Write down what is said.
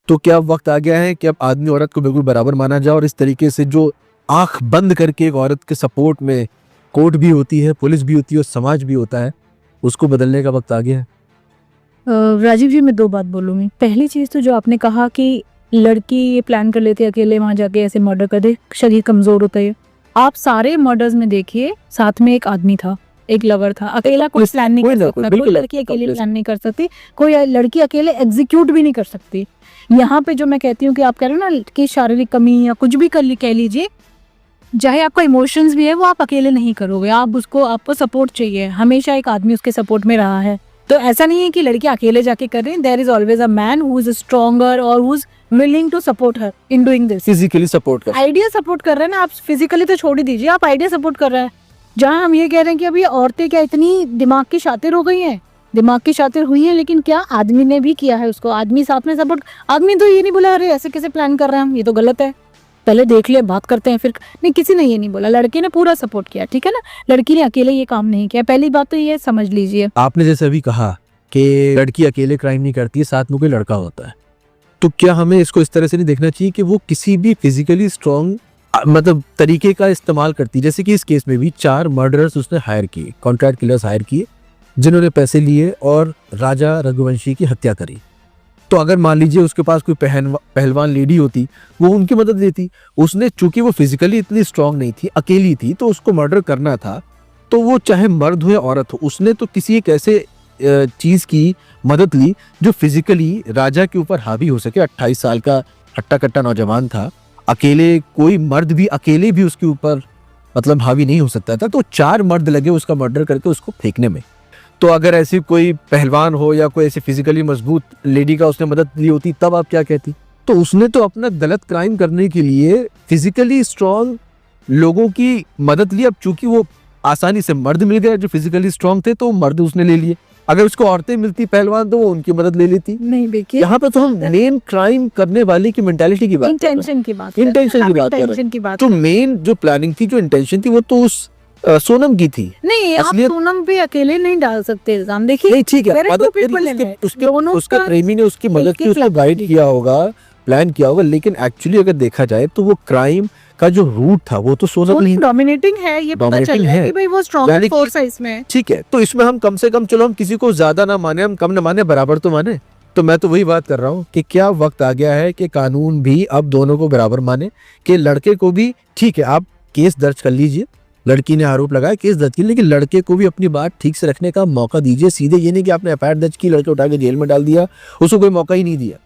तो क्या वक्त आ गया है कि अब आदमी औरत को बिल्कुल बराबर माना जाए और इस तरीके से जो आंख बंद करके एक औरत के सपोर्ट में कोर्ट भी होती है, पुलिस भी होती है और समाज भी होता है, उसको बदलने का वक्त आ गया है? राजीव जी, मैं 2 बात बोलूँगी। पहली चीज़ तो जो आपने कहा कि लड़की ये प्लान कर लेती है अकेले वहाँ जाके ऐसे मर्डर कर दे, शरीर कमज़ोर होता है। आप सारे मर्डर्स में देखिए साथ में एक आदमी था, एक लवर था। अकेला कोई प्लान नहीं कोई कर ना सकता, कोई, कोई बिल्कुल लड़की अकेले complete। प्लान नहीं कर सकती, कोई लड़की अकेले एग्जीक्यूट भी नहीं कर सकती। यहाँ पे जो मैं कहती हूँ कि आप कह रहे हो ना कि शारीरिक कमी या कुछ भी कह लीजिए, चाहे आपका इमोशंस भी है वो आप अकेले नहीं करोगे, आपको सपोर्ट चाहिए। हमेशा एक आदमी उसके सपोर्ट में रहा है, तो ऐसा नहीं है कि लड़की अकेले जाके कर रही है। There is always a man who is stronger और who is willing to support her in doing this. Physically support कर, आइडिया सपोर्ट कर रहे हैं ना आप, फिजिकली तो छोड़ ही दीजिए, आप आइडिया सपोर्ट कर रहे हैं। जहाँ हम ये कह रहे हैं कि अभी औरतें क्या इतनी दिमाग की शातिर हो गई हैं, दिमाग की शातिर हुई हैं, लेकिन क्या आदमी ने भी किया है उसको, आदमी साथ में सपोर्ट। आदमी तो ये नहीं बोला अरे ऐसे कैसे प्लान कर रहे हैं हम, ये तो गलत है, पहले देख ले बात करते हैं फिर। नहीं, किसी ने ये नहीं बोला, लड़के ने पूरा सपोर्ट किया, ठीक है ना। लड़की ने अकेले ये काम नहीं किया, पहली बात तो ये समझ लीजिए। आपने जैसे अभी कहा कि लड़की अकेले क्राइम नहीं करती है, साथ में कोई लड़का होता है, तो क्या हमें इसको इस तरह से नहीं देखना चाहिए कि वो किसी भी फिजिकली स्ट्रॉन्ग मतलब तरीके का इस्तेमाल करती है? जैसे कि इस केस में भी 4 मर्डरर्स उसने हायर किए, कॉन्ट्रैक्ट किलर्स हायर किए, जिन्होंने पैसे लिए और राजा रघुवंशी की हत्या करी। तो अगर मान लीजिए उसके पास कोई पहलवान लेडी होती, वो उनकी मदद लेती। उसने चूंकि वो फिजिकली इतनी स्ट्रांग नहीं थी, अकेली थी, तो उसको मर्डर करना था, तो वो चाहे मर्द हो या औरत हो, उसने तो किसी एक ऐसे चीज की मदद ली जो फिजिकली राजा के ऊपर हावी हो सके। 28 साल का हट्टा कट्टा नौजवान था, अकेले कोई मर्द भी अकेले भी उसके ऊपर मतलब हावी नहीं हो सकता था, तो 4 मर्द लगे उसका मर्डर करके उसको फेंकने में। तो अगर ऐसी कोई पहलवान हो या कोई ऐसी फिजिकली मजबूत लेडी का उसने मदद ली होती, तब आप क्या कहती? तो उसने तो अपना गलत क्राइम करने के लिए फिजिकली स्ट्रांग लोगों की मदद ली। अब चूंकि वो आसानी से मर्द मिल गए जो फिजिकली स्ट्रांग थे, तो मर्द उसने ले लिए। अगर उसको औरतें मिलती पहलवान, तो वो उनकी मदद ले लेती। नहीं देखिए, यहाँ पे तो हम मेन क्राइम करने वाले की मेंटालिटी की बात, इंटेंशन की बात, इंटेंशन की बात कर रहे हैं। तो मेन जो प्लानिंग थी, जो इंटेंशन थी, वो तो उस सोनम की थी। नहीं, आप सोनम पे अकेले नहीं डाल सकते इल्जाम। देखिए नहीं, ठीक है, उसका प्रेमी ने उसकी मदद की, उसको गाइड किया होगा, प्लान किया होगा, लेकिन एक्चुअली अगर देखा जाए तो वो क्राइम का जो रूट था वो तो सोनम नहीं, डोमिनेटिंग है, ये पता चल रहा है कि भाई वो स्ट्रॉन्ग फोर्स है इसमें। ठीक है, तो इसमें हम कम से कम, चलो हम किसी को ज्यादा ना माने, हम कम ना माने, बराबर तो माने। तो मैं तो वही बात कर रहा हूँ कि क्या वक्त आ गया है कि कानून भी अब दोनों को बराबर माने, कि लड़के को भी, ठीक है आप केस दर्ज कर लीजिए, लड़की ने आरोप लगाया, केस दर्ज की, लेकिन लड़के को भी अपनी बात ठीक से रखने का मौका दीजिए। सीधे ये नहीं कि आपने एफआईआर दर्ज की, लड़के उठा के जेल में डाल दिया, उसको कोई मौका ही नहीं दिया।